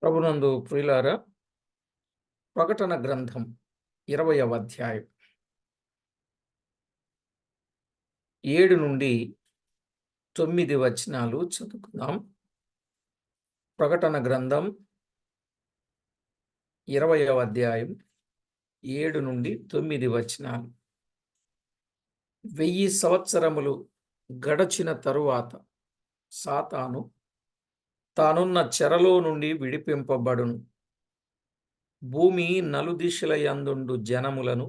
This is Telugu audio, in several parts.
ప్రభునందు ప్రియులారా, ప్రకటన గ్రంథం 20వ అధ్యాయం 7 నుండి 9 వచనాలు చదువుకుందాం. ప్రకటన గ్రంథం 20వ అధ్యాయం 7 నుండి 9 వచనాలు. 1000 సంవత్సరములు గడచిన తరువాత సాతాను తానున్న చెరలో నుండి విడిపింపబడును. భూమి నలుదిశల యందుండు జనములను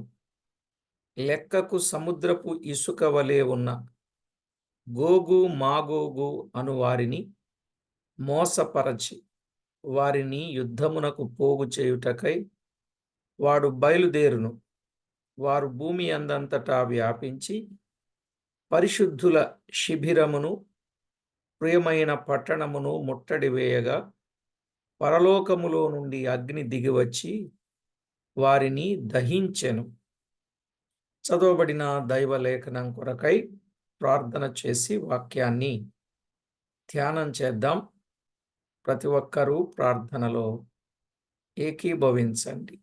లెక్కకు సముద్రపు ఇసుక వలె ఉన్న గోగు మాగోగు అను వారిని మోసపరచి వారిని యుద్ధమునకు పోగు చేయుటకై వాడు బయలుదేరును. వారు భూమి అందంతటా వ్యాపించి పరిశుద్ధుల శిబిరమును ప్రియమైన పట్టణమును ముట్టడి వేయగా పరలోకములో నుండి అగ్ని దిగివచ్చి వారిని దహించెను. చదవబడిన దైవలేఖనం కొరకై ప్రార్థన చేసి వాక్యాన్ని ధ్యానం చేద్దాం. ప్రతి ఒక్కరూ ప్రార్థనలో ఏకీభవించండి.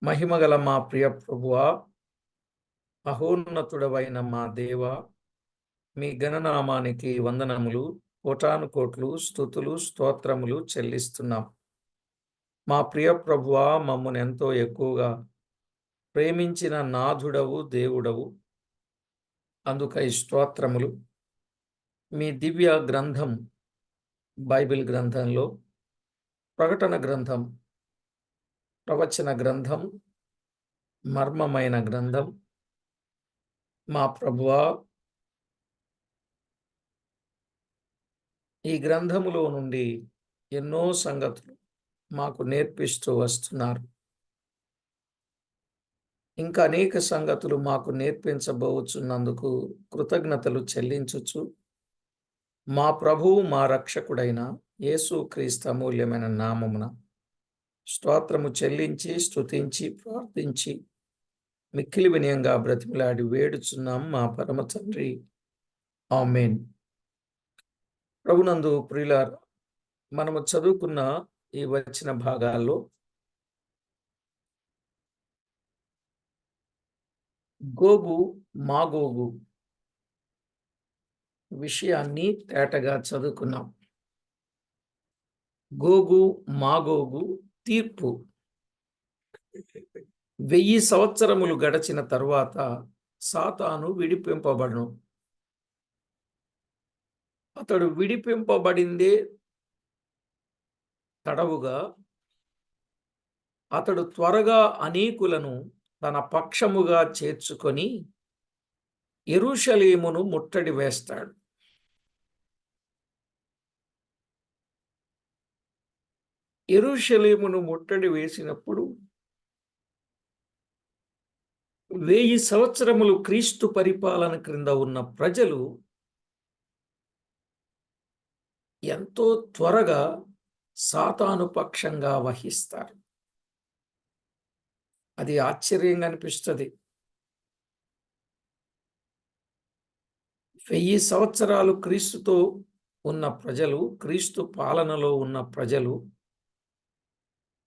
మహిమగల మా ప్రియ ప్రభువా, మహోన్నతుడవైన మా దేవా, మీ ఘననామానికి వందనములు, కోటానుకోట్లు స్తుతులు స్తోత్రములు చెల్లిస్తున్నాం. మా ప్రియ ప్రభువా, మమ్మల్ని ఎంతో ఎక్కువగా ప్రేమించిన నాథుడవు, దేవుడవు, అందుకై స్తోత్రములు. మీ దివ్య గ్రంథం బైబిల్ గ్రంథంలో ప్రకటన గ్రంథం, ప్రవచన గ్రంథం, మర్మమైన గ్రంథం. మా ప్రభువా, ఈ గ్రంథములో నుండి ఎన్నో సంగతులు మాకు నేర్పిస్తూ వస్తున్నారు. ఇంకా అనేక సంగతులు మాకు నేర్పించబోచున్నందుకు కృతజ్ఞతలు చెల్లించుచు మా ప్రభువు మా రక్షకుడైన యేసుక్రీస్తు అమూల్యమైన నామమున స్తోత్రము చెల్లించి స్తుతించి ప్రార్థించి మిక్కిలి వినయంగా బ్రతిమలాడి వేడుచున్నాం మా పరమ తండ్రి, ఆమేన్. ప్రభునందు ప్రియులారా, మనము చదువుకున్న ఈ వచ్చిన భాగాల్లో గోగు మాగోగు విషయాన్ని తేటగా చదువుకున్నాం. గోగు మాగోగు తీర్పు. 1000 సంవత్సరములు గడచిన తరువాత సాతాను విడిపింపబడును. అతడు విడిపింపబడిందే తడవుగా అతడు త్వరగా అనేకులను తన పక్షముగా చేర్చుకొని యెరూషలేమును ముట్టడి వేస్తాడు. యెరూషలేమును ముట్టడి వేసినప్పుడు 1000 సంవత్సరములు క్రీస్తు పరిపాలన క్రింద ఉన్న ప్రజలు ఎంతో త్వరగా సాతాను పక్షంగా వహిస్తారు. అది ఆశ్చర్యంగా అనిపిస్తుంది. 1000 సంవత్సరాలు క్రీస్తుతో ఉన్న ప్రజలు, క్రీస్తు పాలనలో ఉన్న ప్రజలు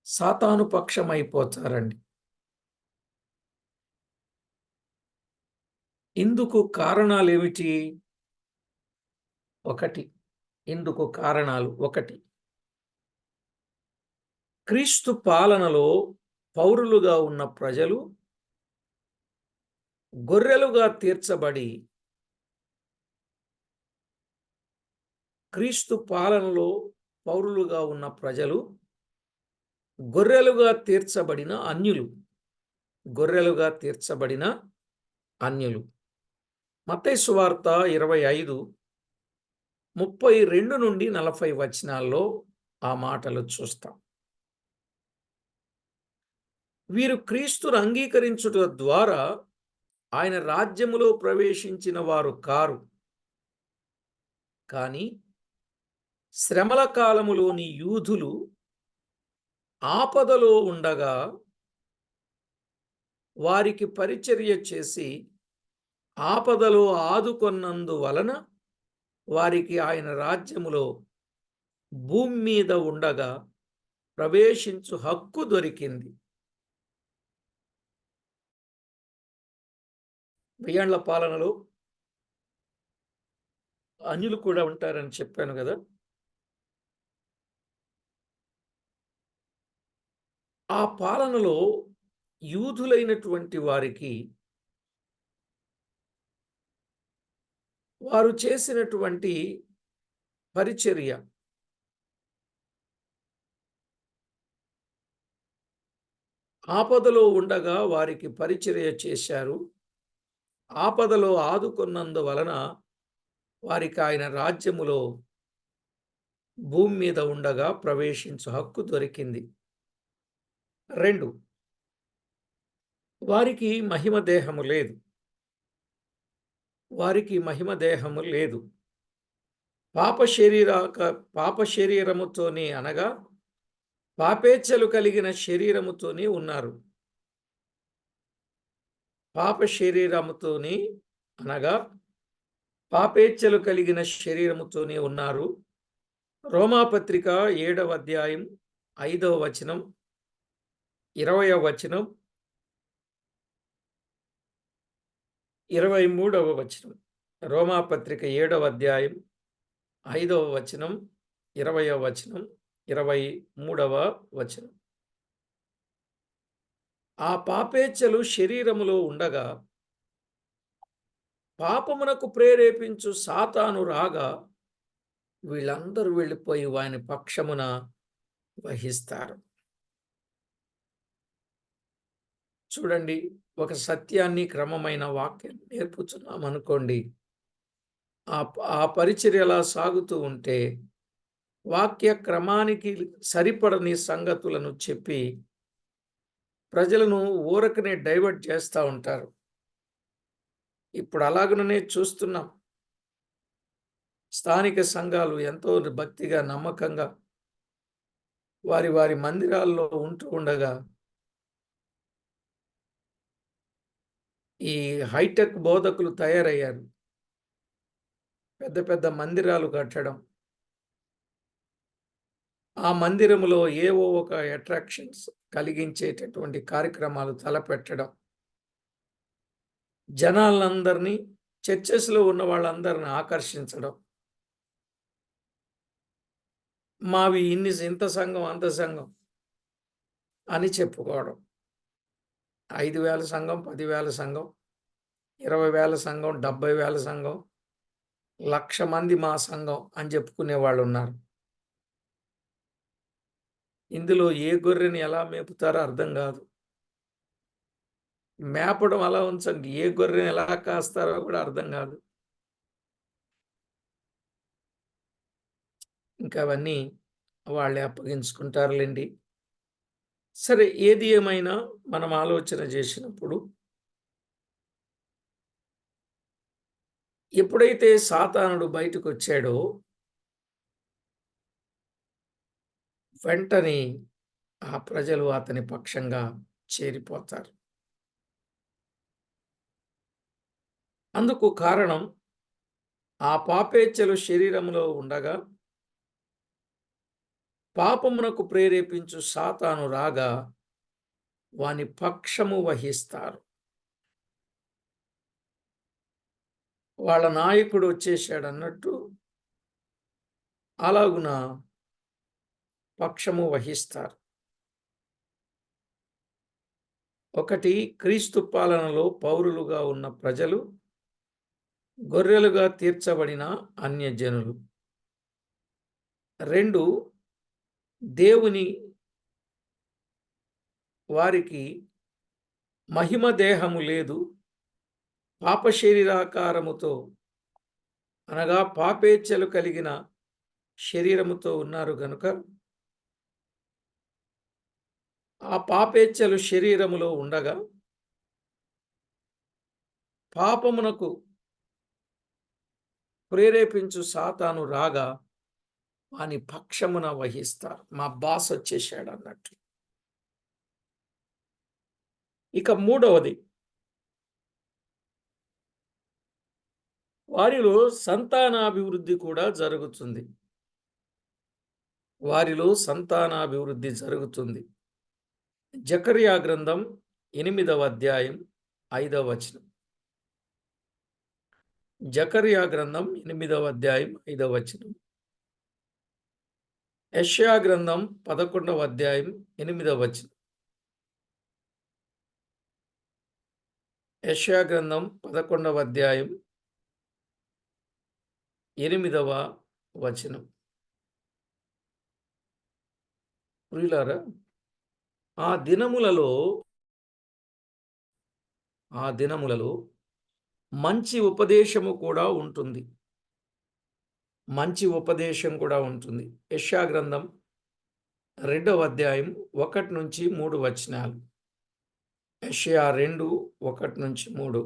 సాతాను పక్షం అయిపోతారండి. ఇందుకు కారణాలు ఏమిటి? ఇందుకు కారణాలు ఒకటి, క్రీస్తు పాలనలో పౌరులుగా ఉన్న ప్రజలు గొర్రెలుగా తీర్చబడి, క్రీస్తు పాలనలో పౌరులుగా ఉన్న ప్రజలు గొర్రెలుగా తీర్చబడిన అన్యులు. గొర్రెలుగా తీర్చబడిన అన్యులు. మత్తయి సువార్త 25:32 నుండి 40 వచనాల్లో ఆ మాటలు చూస్తాం. వీరు క్రీస్తును అంగీకరించుట ద్వారా ఆయన రాజ్యములో ప్రవేశించిన వారు కారు, కానీ శ్రమల కాలములోని యూదులు ఆపదలో ఉండగా వారికి పరిచర్య చేసి ఆపదలో ఆదుకొన్నందువలన వారికి ఆయన రాజ్యములో భూమి మీద ఉండగా ప్రవేశించు హక్కు దొరికింది. 1000 పాలనలో అన్యులు కూడా ఉంటారని చెప్పాను గదా! ఆ పాలనలో యూదులైనటువంటి వారికి వారు చేసినటువంటి పరిచర్య, ఆపదలో ఉండగా వారికి పరిచర్య చేశారు. ఆపదలో ఆదుకున్నందువలన వారికి ఆయన రాజ్యములో భూమి మీద ఉండగా ప్రవేశించు హక్కు దొరికింది. 2, వారికి మహిమ దేహము లేదు. వారికి మహిమ దేహము లేదు. పాప శరీరాక పాప శరీరముతోనే అనగా పాపేచ్ఛలు కలిగిన శరీరముతోనే ఉన్నారు. పాప శరీరముతోనే అనగా పాపేచ్ఛలు కలిగిన శరీరముతోనే ఉన్నారు. రోమాపత్రిక 7వ అధ్యాయం 5వ వచనం, 20వ వచనం, 23వ వచనం. రోమాపత్రిక 7వ అధ్యాయం 5వ వచనం, 20వ వచనం, 23వ వచనం. ఆ పాపేచ్ఛలు శరీరములో ఉండగా పాపమునకు ప్రేరేపించు సాతాను రాగా వీళ్ళందరూ వెళ్ళిపోయి వాని పక్షమున వహిస్తారు. చూడండి, ఒక సత్యాన్ని క్రమమైన వాక్యం నేర్పుతున్నాం అనుకోండి. ఆ పరిచర్య అలా సాగుతూ ఉంటే వాక్య క్రమానికి సరిపడని సంగతులను చెప్పి ప్రజలను ఊరకనే డైవర్ట్ చేస్తూ ఉంటారు. ఇప్పుడు అలాగనే చూస్తున్నాం. స్థానిక సంఘాలు ఎంతో భక్తిగా, నమ్మకంగా వారి వారి మందిరాల్లో ఉంటూ ఉండగా ఈ హైటెక్ బోధకులు తయారయ్యారు. పెద్ద పెద్ద మందిరాలు కట్టడం, ఆ మందిరములో ఏవో ఒక అట్రాక్షన్స్ కలిగించేటటువంటి కార్యక్రమాలు తలపెట్టడం, జనాలందరినీ, చర్చెస్‌లో ఉన్న వాళ్ళందరిని ఆకర్షించడం. మావి ఇంత సంఘం, అంత సంఘం అని చెప్పుకోవడం. 5,000 సంఘం, 10,000 సంఘం, 20,000 సంఘం, 70,000 సంఘం, 1,00,000 మంది మా సంఘం అని చెప్పుకునే వాళ్ళున్నారు. ఇందులో ఏ గొర్రెని ఎలా మేపుతారో అర్థం కాదు. మేపడం అలా ఉంచండి, ఏ గొర్రెని ఎలా కాస్తారో కూడా అర్థం కాదు. ఇంకా అవన్నీ వాళ్ళే అప్పగించుకుంటారులెండి. సరే, ఏది ఏమైనా మనం ఆలోచన చేసినప్పుడు ఎప్పుడైతే సాతానుడు బయటకొచ్చాడో వెంటనే ఆ ప్రజలు అతని పక్షంగా చేరిపోతారు. అందుకు కారణం ఆ పాపేచ్ఛలు శరీరంలో ఉండగా పాపమునకు ప్రేరేపించు సాతాను రాగా వాని పక్షము వహిస్తారు. వాళ్ళ నాయకుడు వచ్చేసాడన్నట్టు అలాగున పక్షము వహిస్తారు. ఒకటి, క్రీస్తు పాలనలో పౌరులుగా ఉన్న ప్రజలు, గొర్రెలుగా తీర్చబడిన అన్యజనులు. 2, దేవుని వారికి మహిమ దేహము లేదు, పాప శరీరాకారముతో అనగా పాపేచ్ఛలు కలిగిన శరీరముతో ఉన్నారు గనుక ఆ పాపేచ్ఛలు శరీరములో ఉండగా పాపమునకు ప్రేరేపించు సాతాను రాగా వాని పక్షమున వహిస్తారు. మా బాస్ వచ్చేసాడు అన్నట్టు. ఇక 3వది, వారిలో సంతానాభివృద్ధి కూడా జరుగుతుంది. వారిలో సంతానాభివృద్ధి జరుగుతుంది. జకర్యా గ్రంథం 8వ అధ్యాయం 5వ వచనం. జకర్యా గ్రంథం 8వ అధ్యాయం 5వ వచనం. యెషయా గ్రంథం 11వ అధ్యాయం 8వ వచనం. యెషయా గ్రంథం 11వ అధ్యాయం 8వ వచనం. ప్రియులారా, ఆ దినములలో మంచి ఉపదేశము కూడా ఉంటుంది. మంచి ఉపదేశం కూడా ఉంటుంది. యెషయా గ్రంథం 2వ అధ్యాయం 1-3 వచనాలు. యెషయా 2, 1-3.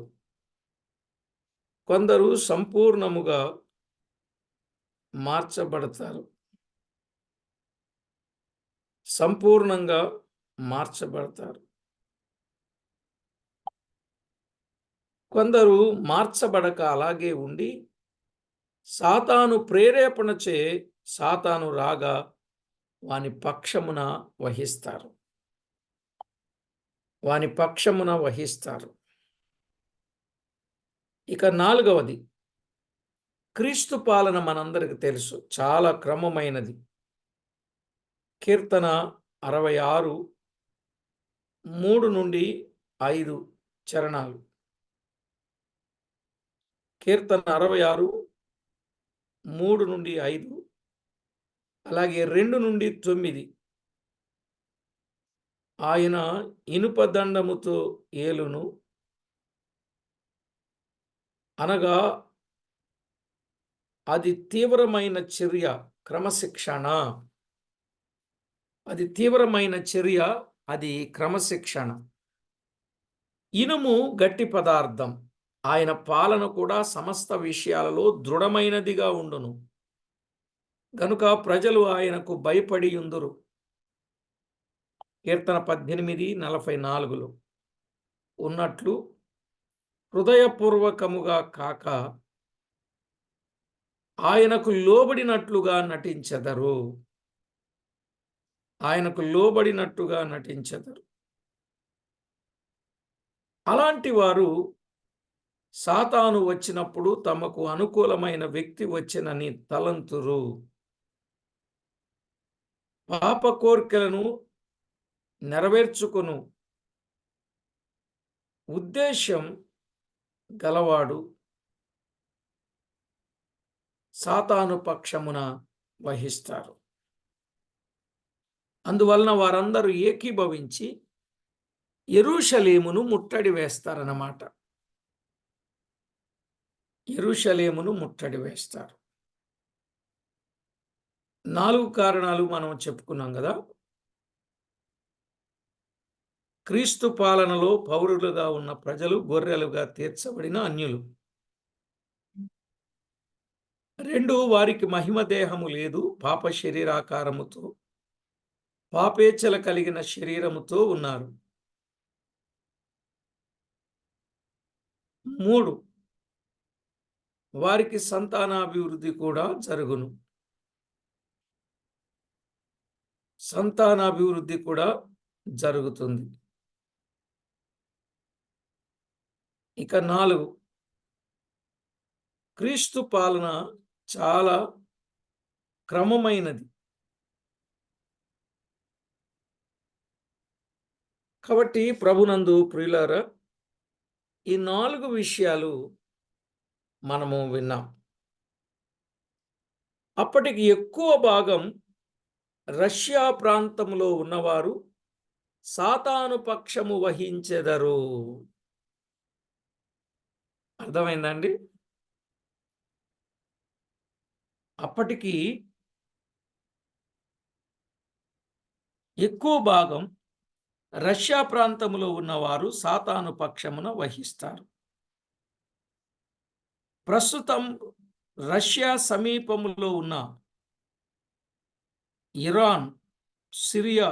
కొందరు సంపూర్ణముగా మార్చబడతారు. సంపూర్ణంగా మార్చబడతారు. కొందరు మార్చబడక అలాగే ఉండి సాతాను ప్రేరేపణచే సాతాను రాగా వాని పక్షమున వహిస్తారు. వాని పక్షమున వహిస్తారు. ఇక 4వది, క్రీస్తు పాలన మనందరికి తెలుసు, చాలా క్రమమైనది. కీర్తన 66 3-5 చరణాలు. కీర్తన 66 3-5, అలాగే 2-9. ఆయన ఇనుప దండముతో ఏలును, అనగా అది తీవ్రమైన చర్య, క్రమశిక్షణ. అది తీవ్రమైన చర్య, అది క్రమశిక్షణ. ఇనుము గట్టి పదార్థం. ఆయన పాలన కూడా సమస్త విషయాలలో దృఢమైనదిగా ఉండును. గనుక ప్రజలు ఆయనకు భయపడి యుందురు. కీర్తన 18:44 ఉన్నట్లు హృదయపూర్వకముగా కాక ఆయనకు లోబడినట్లుగా నటించెదరు. ఆయనకు లోబడినట్టుగా నటించెదరు. అలాంటి వారు సాతాను వచ్చినప్పుడు తమకు అనుకూలమైన వ్యక్తి వచ్చినని తలంతురు. పాప కోర్కెలను నెరవేర్చుకొను ఉద్దేశం గలవాడు సాతాను పక్షమున వహిస్తారు. అందువలన వారందరూ ఏకీభవించి యెరూషలేమును ముట్టడి వేస్తారన్నమాట. యెరూషలేమును ముట్టడి వేస్తారు. 4 కారణాలు మనం చెప్పుకున్నాం కదా. క్రీస్తు పాలనలో పౌరులుగా ఉన్న ప్రజలు గొర్రెలుగా తీర్చబడిన అన్యులు. 2, వారికి మహిమ దేహము లేదు, పాప శరీరాకారముతో పాపేచ్ఛల కలిగిన శరీరముతో ఉన్నారు. 3, వారికి సంతానాభివృద్ధి కూడా జరుగును. సంతానాభివృద్ధి కూడా జరుగుతుంది. ఇక 4, క్రీస్తు పాలన చాలా క్రమమైనది. కాబట్టి ప్రభునందు ప్రియులారా, ఈ 4 విషయాలు మనము విన్నాం. అప్పటికి ఎక్కువ భాగం రష్యా ప్రాంతంలో ఉన్నవారు సాతాను పక్షము వహించెదరు. అర్థమైందండి? అప్పటికి ఎక్కువ భాగం రష్యా ప్రాంతంలో ఉన్నవారు సాతాను పక్షమున వహిస్తారు. ప్రస్తుతం రష్యా సమీపములో ఉన్న ఇరాన్, సిరియా,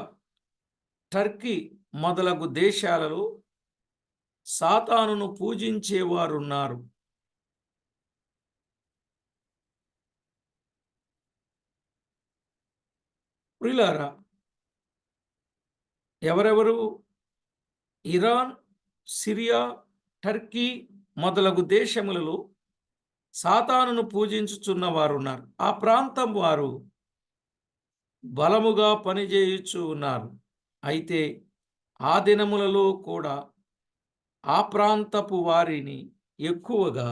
టర్కీ మొదలగు దేశాలలో సాతానును పూజించేవారున్నారు. ప్రియులారా, ఎవరెవరు? ఇరాన్, సిరియా, టర్కీ మొదలగు దేశములలో సాతానును పూజించుచున్న వారున్నారు. ఆ ప్రాంతం వారు బలముగా పనిచేయుచు ఉన్నారు. అయితే ఆ దినములలో కూడా ఆ ప్రాంతపు వారిని ఎక్కువగా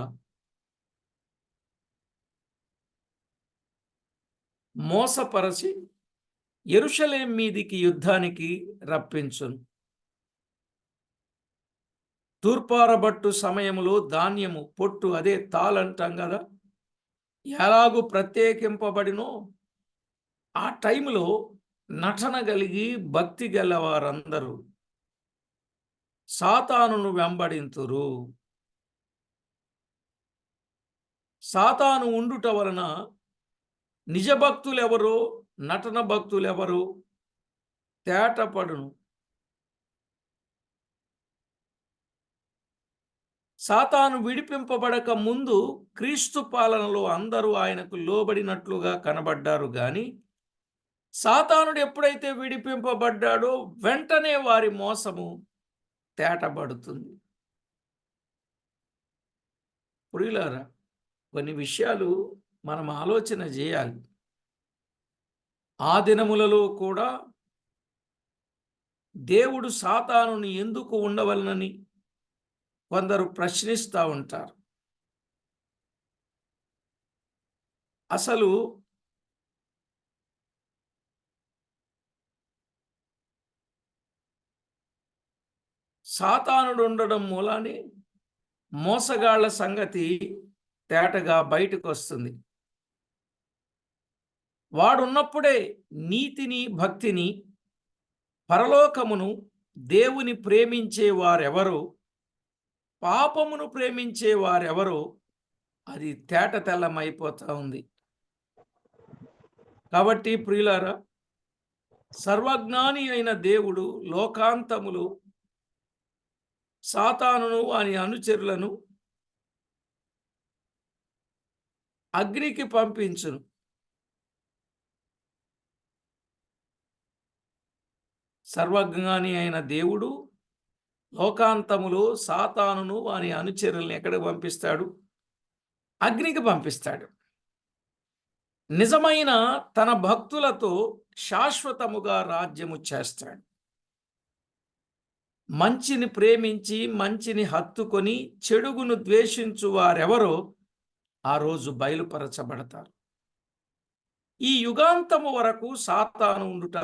మోసపరచి యెరూషలేము మీదికి యుద్ధానికి రప్పించును. తూర్పారబట్టు సమయములో ధాన్యము పొట్టు, అదే తాళంటాం కదా, ఎలాగు ప్రత్యేకింపబడినో ఆ టైంలో నటన కలిగి భక్తి గల వారందరూ సాతానును వెంబడింతురు. సాతాను ఉండుట వలన నిజభక్తులెవరో నటన భక్తులెవరో తేటపడును. సాతాను విడిపింపబడక ముందు క్రీస్తు పాలనలో అందరూ ఆయనకు లోబడినట్లుగా కనబడ్డారు గాని, సాతానుడు ఎప్పుడైతే విడిపింపబడ్డాడో వెంటనే వారి మోసము తేటబడుతుంది. ప్రియులారా, కొన్ని విషయాలు మనం ఆలోచన చేయాలి. ఆ దినములలో కూడా దేవుడు సాతానుని ఎందుకు ఉండవలనని కొందరు ప్రశ్నిస్తూ ఉంటారు. అసలు సాతానుడు ఉండడం మూలానే మోసగాళ్ల సంగతి తేటగా బయటకు వస్తుంది. వాడున్నప్పుడే నీతిని, భక్తిని, పరలోకమును, దేవుని ప్రేమించే వారెవరో, పాపమును ప్రేమించే వారెవరో అది తేట తెల్లమైపోతా ఉంది. కాబట్టి ప్రియులారా, సర్వజ్ఞాని అయిన దేవుడు లోకాంతములు సాతానును వాని అనుచరులను అగ్నికి పంపించును. సర్వజ్ఞాని అయిన దేవుడు లోకాంతములో సాతానును వాని అనుచరులను ఎక్కడికి పంపిస్తాడు? అగ్నికి పంపిస్తాడు. నిజమైన తన భక్తులతో శాశ్వతముగా రాజ్యము చేస్తాడు. మంచిని ప్రేమించి మంచిని హత్తుకొని చెడుగును ద్వేషించు వారెవరో ఆ రోజు బయలుపరచబడతారు. ఈ యుగాంతము వరకు సాతాను ఉండుట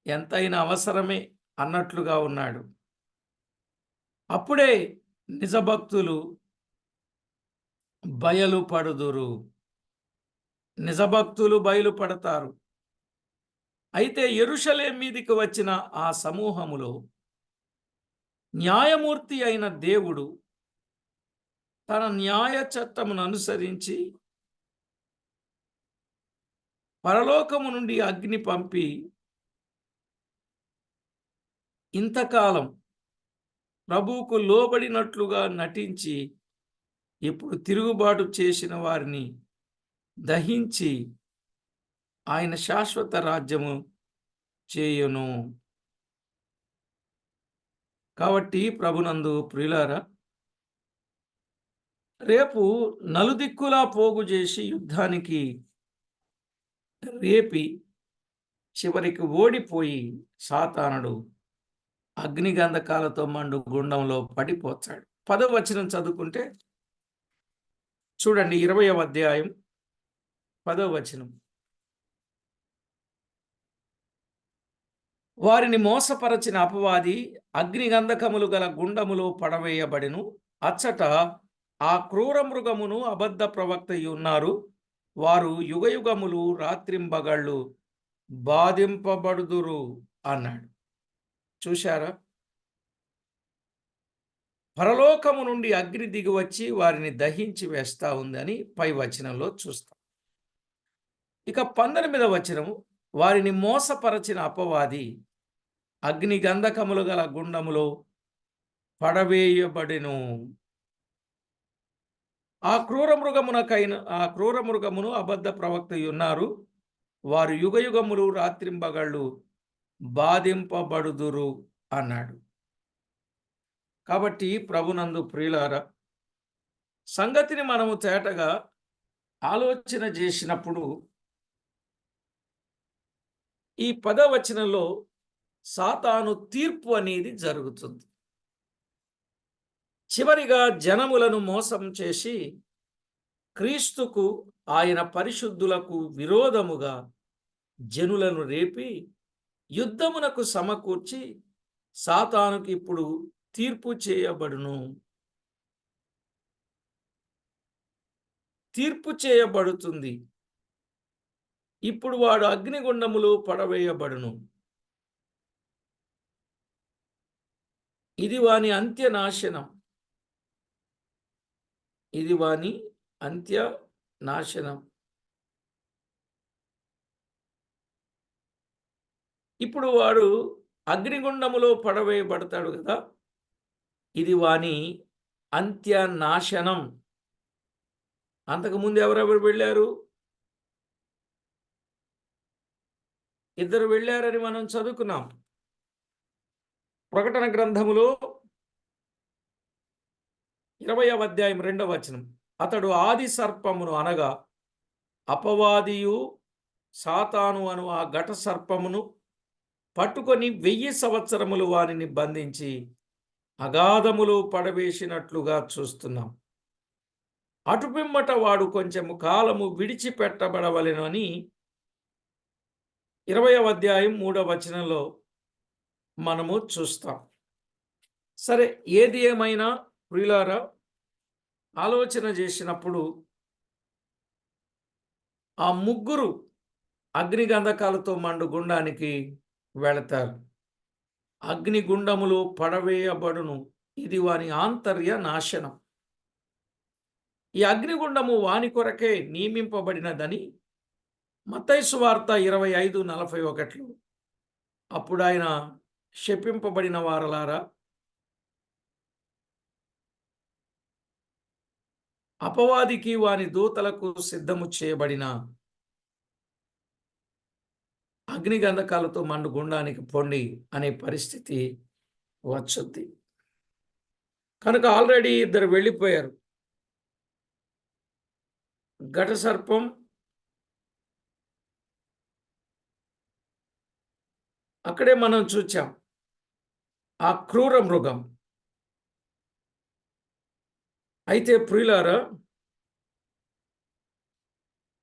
ఎంతైనా అవసరమే అన్నట్లుగా ఉన్నాడు. అప్పుడే నిజభక్తులు బయలుపడుదురు. నిజభక్తులు బయలుపడతారు. అయితే యెరూషలేము మీదికి వచ్చిన ఆ సమూహములో న్యాయమూర్తి అయిన దేవుడు తన న్యాయ చట్టమును అనుసరించి పరలోకము నుండి అగ్ని పంపి ఇంతకాలం ప్రభువుకు లోబడినట్లుగా నటించి ఇప్పుడు తిరుగుబాటు చేసిన వారిని దహించి ఆయన శాశ్వత రాజ్యము చేయును. కాబట్టి ప్రభునందు ప్రియులారా, రేపు నలుదిక్కులా పోగు చేసి యుద్ధానికి రేపి చివరికి ఓడిపోయి సాతానుడు అగ్నిగంధకాలతో మండు గుండంలో పడిపోతాడు. 10వ వచనం చదువుకుంటే చూడండి, 20వ అధ్యాయం 10వ వచనం. వారిని మోసపరచిన అపవాది అగ్నిగంధకములు గల గుండములో పడవేయబడెను. అచ్చట ఆ క్రూర మృగమును అబద్ధ ప్రవక్తయు ఉన్నారు. వారు యుగయుగములు రాత్రింబగళ్ళు బాధింపబడుదురు అన్నాడు. చూశారా? పరలోకము నుండి అగ్ని దిగివచ్చి వారిని దహించి వేస్తా ఉందని పై వచనంలో చూస్తాం. ఇక 19వ వచనం, వారిని మోసపరచిన అపవాది అగ్ని గంధకములు గల గుండములో పడవేయబడెను. ఆ క్రూర మృగమును అబద్ధ ప్రవక్త ఉన్నారు. వారు యుగయుగములు రాత్రింబగళ్ళు బాధింపబడుదురు అన్నాడు. కాబట్టి ప్రభునందు ప్రియులారా, సంగతిని మనము తేటగా ఆలోచన చేసినప్పుడు ఈ 10వ వచనంలో సాతాను తీర్పు అనేది జరుగుతుంది. చివరిగా జనములను మోసం చేసి క్రీస్తుకు, ఆయన పరిశుద్ధులకు విరోధముగా జనులను రేపి యుద్ధమునకు సమకూర్చి సాతానుకి ఇప్పుడు తీర్పు చేయబడును. తీర్పు చేయబడుతుంది. ఇప్పుడు వాడు అగ్నిగుండములో పడవేయబడును. ఇది వాని అంత్యనాశనం. ఇది వాని అంత్యనాశనం. ఇప్పుడు వాడు అగ్నిగుండములో పడవేయబడతాడు కదా! ఇది వాని అంత్యనాశనం. అంతకుముందు ఎవరెవరు వెళ్ళారు? ఇద్దరు వెళ్ళారని మనం చదువుకున్నాం. ప్రకటన గ్రంథములో 20వ అధ్యాయం 2వ వచనం. అతడు ఆది సర్పమును అనగా అపవాదియు సాతాను అను ఆ ఘట సర్పమును పట్టుకొని 1000 సంవత్సరములు వానిని బంధించి అగాధములో పడవేసినట్లుగా చూస్తున్నాం. అటుపిమ్మట వాడు కొంచెము కాలము విడిచిపెట్టబడవలెను అని 20వ అధ్యాయం 3వ వచనంలో మనము చూస్తాం. సరే, ఏది ఏమైనా ప్రియులారా, ఆలోచన చేసినప్పుడు ఆ ముగ్గురు అగ్నిగంధకాలతో మండు గుండానికి వెళతారు. అగ్నిగుండములో పడవేయబడును. ఇది వాని ఆంతర్య నాశనం. ఈ అగ్నిగుండము వాని కొరకే నియమింపబడినదని మత్తయి సువార్త 25:41 అప్పుడు ఆయన శపింపబడిన వారలారా, అపవాదికి వాని దూతలకు సిద్ధము చేయబడిన అగ్నిగంధకాలతో మండు గుండానికి పొండి అనే పరిస్థితి వచ్చుద్ది. కనుక ఆల్రెడీ ఇద్దరు వెళ్ళిపోయారు. ఘట సర్పం, అక్కడే మనం చూచాం. ఆ క్రూర మృగం. అయితే ప్రియులారా,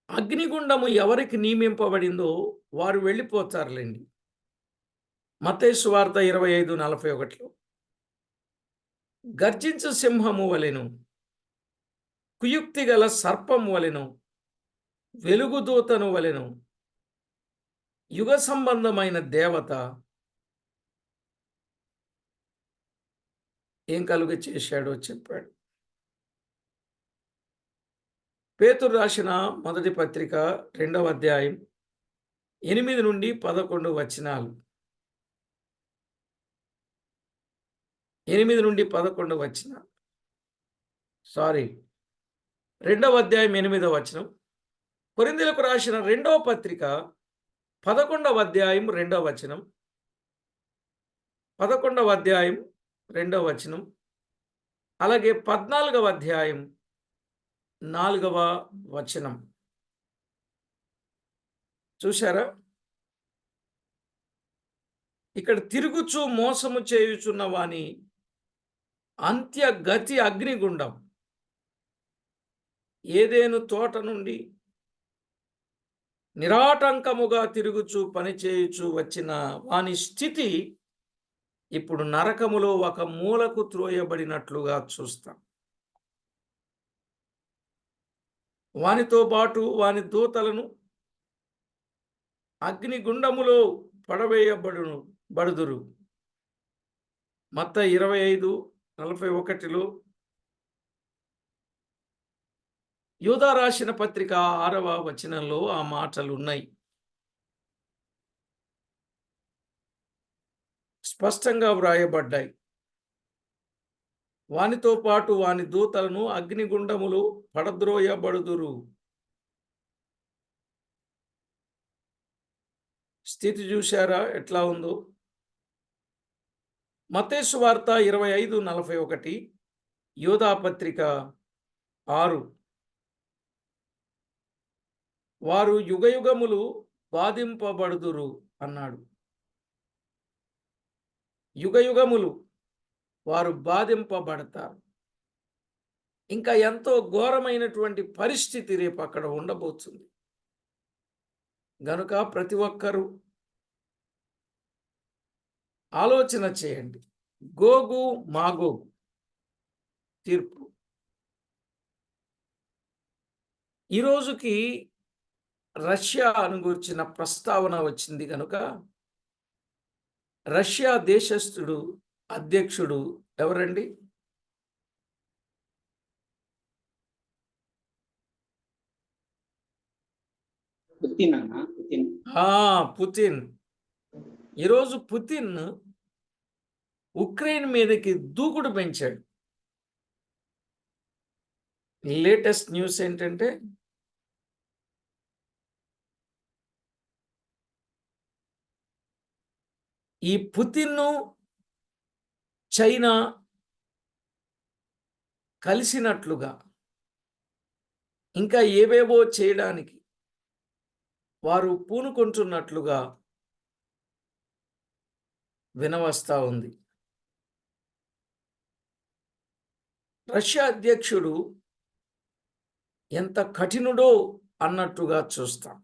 అగ్నిగుండము ఎవరికి నియమింపబడిందో వారు వెళ్ళిపోతారులేండి. మత్తయి సువార్త 25:41 గర్జించు సింహము వలెను, కుయుక్తి గల సర్పం వలెను, వెలుగుదూతను వలెను యుగ సంబంధమైన దేవత ఏం కలుగ చేశాడో చెప్పాడు. పేతురు రాసిన మొదటి పత్రిక 2వ అధ్యాయం 8 నుండి 11 వచనాలు. 8 నుండి 11 వచనాలు. 2వ అధ్యాయం 8వ వచనం. కొరింథీయులకు రాసిన 2వ పత్రిక 11వ అధ్యాయం 2వ వచనం. 11వ అధ్యాయం 2వ వచనం. అలాగే 14వ అధ్యాయం 4వ వచనం. చూశారా? ఇక్కడ తిరుగుచూ మోసము చేయుచున్న వాని అంత్యగతి అగ్నిగుండం. ఏదెను తోట నుండి నిరాటంకముగా తిరుగుచూ పనిచేయుచూ వచ్చిన వాని స్థితి ఇప్పుడు నరకములో ఒక మూలకు త్రోయబడినట్లుగా చూస్తాం. వానితో పాటు వాని దూతలను అగ్నిగుండములో పడవేయబడుదురు. మత్తయి 25:41 యూదా రాసిన పత్రిక 6వ వచనంలో ఆ మాటలు ఉన్నాయి. స్పష్టంగా వ్రాయబడ్డాయి. వానితో పాటు వాని దూతలను అగ్నిగుండములు పడద్రోయబడుదురు. స్థితి చూశారా ఎట్లా ఉందో? మత్తయి సువార్త 25:41, యోధా పత్రిక 6. వారు యుగయుగములు బాధింపబడుదురు అన్నాడు. యుగయుగములు వారు బాధింపబడతారు. ఇంకా ఎంతో ఘోరమైనటువంటి పరిస్థితి రేపు అక్కడ ఉండబోతుంది. గనుక ప్రతి ఒక్కరూ ఆలోచన చేయండి. గోగు మాగోగు తీర్పు. ఈ రోజుకి రష్యా అనుగూర్చిన ప్రస్తావన వచ్చింది కనుక రష్యా దేశస్థుడు అధ్యక్షుడు ఎవరండి? పుతిన్. ఈరోజు పుతిన్ ఉక్రెయిన్ మీదకి దూకుడు పెంచాడు. లేటెస్ట్ న్యూస్ ఏంటంటే ఈ పుతిన్ను చైనా కలిసినట్లుగా ఇంకా ఏవేవో చేయడానికి వారు పూనుకుంటున్నట్లుగా వినవస్తా ఉంది. రష్యా అధ్యక్షుడు ఎంత కఠినుడో అన్నట్టుగా చూస్తాం.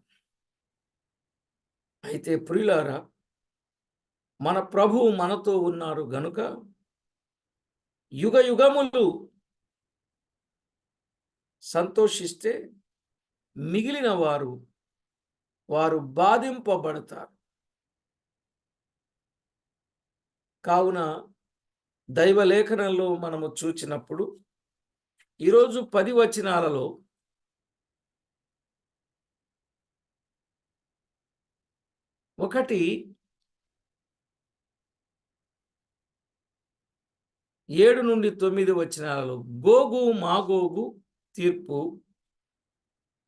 అయితే ప్రియులారా, మన ప్రభువు మనతో ఉన్నారు గనుక యుగ యుగములు సంతోషిస్తే మిగిలిన వారు బాధింపబడతారు. కావున దైవలేఖనంలో మనము చూచినప్పుడు ఈరోజు 10 వచనాలలో ఒకటి 7 నుండి 9 వచనాలలో గోగు మాగోగు తీర్పు,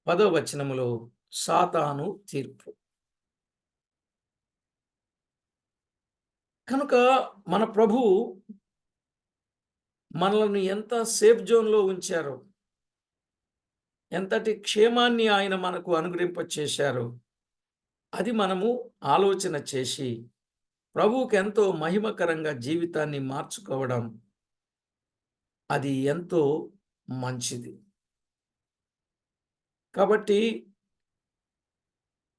10వ వచనములో సాతాను తీర్పు. కనుక మన ప్రభువు మనల్ని ఎంత సేఫ్ జోన్లో ఉంచారో, ఎంతటి క్షేమాన్ని ఆయన మనకు అనుగ్రహింప చేశారో అది మనము ఆలోచన చేసి ప్రభువుకి ఎంతో మహిమకరంగా జీవితాన్ని మార్చుకోవడం అది ఎంతో మంచిది. కాబట్టి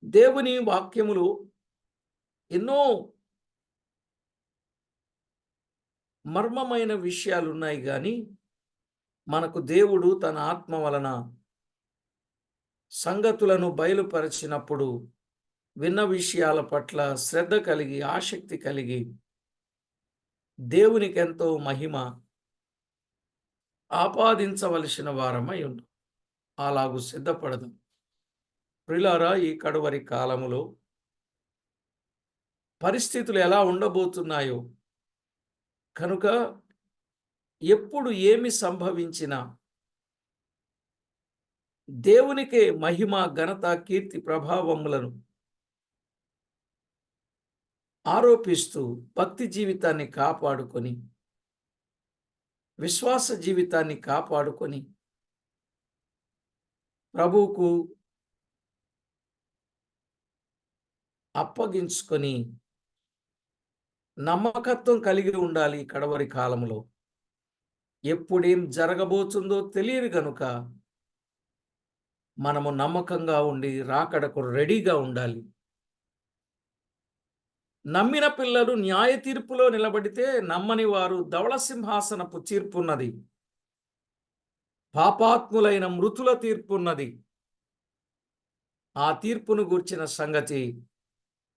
దేవుని వాక్యములు ఎన్నో మర్మమైన విషయాలు ఉన్నాయి, కానీ మనకు దేవుడు తన ఆత్మ వలన సంగతులను బయలుపరిచినప్పుడు విన్న విషయాల పట్ల శ్రద్ధ కలిగి ఆసక్తి కలిగి దేవునికి ఎంతో మహిమ ఆపాదించవలసిన వారమై ఉన్నాం. అలాగూ సిద్ధపడదాం. ప్రియులారా, ఈ కడవరి కాలములో పరిస్థితులు ఎలా ఉండబోతున్నాయో కనుక ఎప్పుడు ఏమి సంభవించినా దేవునికే మహిమ ఘనత కీర్తి ప్రభావములను ఆరోపిస్తూ భక్తి జీవితాన్ని కాపాడుకొని విశ్వాస జీవితాన్ని కాపాడుకొని ప్రభువుకు అప్పగించుకొని నమ్మకత్వం కలిగి ఉండాలి. కడవరి కాలంలో ఎప్పుడేం జరగబోతుందో తెలియదు కనుక మనము నమ్మకంగా ఉండి రాకడకు రెడీగా ఉండాలి. నమ్మిన పిల్లలు న్యాయ తీర్పులో నిలబడితే నమ్మని వారు ధవళ సింహాసనపు తీర్పున్నది, పాపాత్ములైన మృతుల తీర్పున్నది. ఆ తీర్పును గూర్చిన సంగతి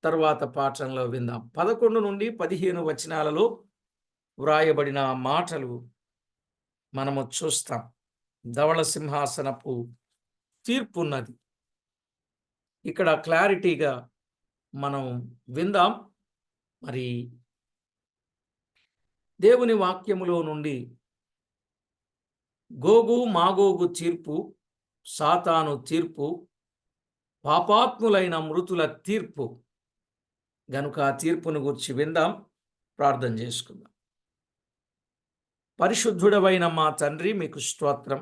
తరువాత పాఠంలో విందాం. 11 నుండి 15 వచనాలలో వ్రాయబడిన మాటలు మనము చూస్తాం. ధవళ సింహాసనపు తీర్పున్నది. ఇక్కడ క్లారిటీగా మనం విందాం. మరి దేవుని వాక్యములో నుండి గోగు మాగోగు తీర్పు, సాతాను తీర్పు, పాపాత్ములైన మృతుల తీర్పు గనుక ఆ తీర్పును గూర్చి విందాం, ప్రార్థన చేసుకుందాం. పరిశుద్ధుడవైన మా తండ్రి, మీకు స్తోత్రం.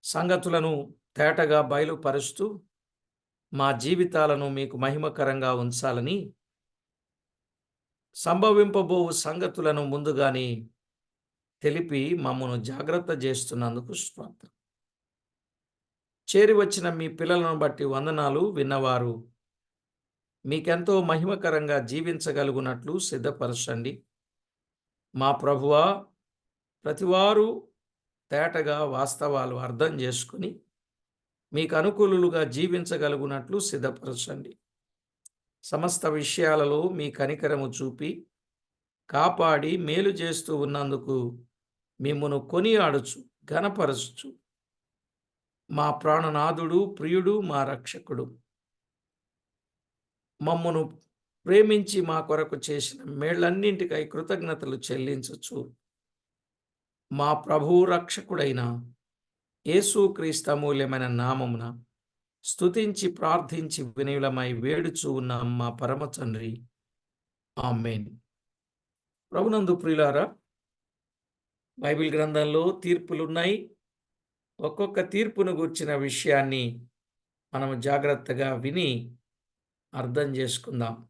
సంగతులను తేటగా బయలుపరుస్తూ మా జీవితాలను మీకు మహిమకరంగా ఉంచాలని, సంభవింపబోవు సంగతులను ముందుగానే తెలిపి మమ్మను జాగ్రత్త చేస్తున్నందుకు స్తోత్రం. చేరి వచ్చిన మీ పిల్లలను బట్టి వందనాలు. విన్నవారు మీకెంతో మహిమకరంగా జీవించగలుగునట్లు సిద్ధపరచండి. మా ప్రభువా, ప్రతివారు తేటగా వాస్తవాలు అర్థం చేసుకుని మీకు అనుకూలుగా జీవించగలుగునట్లు సిద్ధపరచండి. సమస్త విషయాలలో మీ కనికరము చూపి కాపాడి మేలు చేస్తూ ఉన్నందుకు మిమ్మును కొనియాడుచు ఘనపరచుచు మా ప్రాణనాథుడు, ప్రియుడు, మా రక్షకుడు, మమ్మును ప్రేమించి మా కొరకు చేసిన మేళ్లన్నింటికై కృతజ్ఞతలు చెల్లించుచు మా ప్రభువు రక్షకుడైన యేసుక్రీస్తు అమూల్యమైన నామమున స్తుతించి ప్రార్థించి వినయులమై వేడుచూ ఉన్న మా పరమ తండ్రి, ఆమేన్. ప్రభునందు ప్రియులారా, బైబిల్ గ్రంథంలో తీర్పులున్నాయి. ఒక్కొక్క తీర్పును గూర్చిన విషయాన్ని మనం జాగ్రత్తగా విని అర్థం చేసుకుందాం.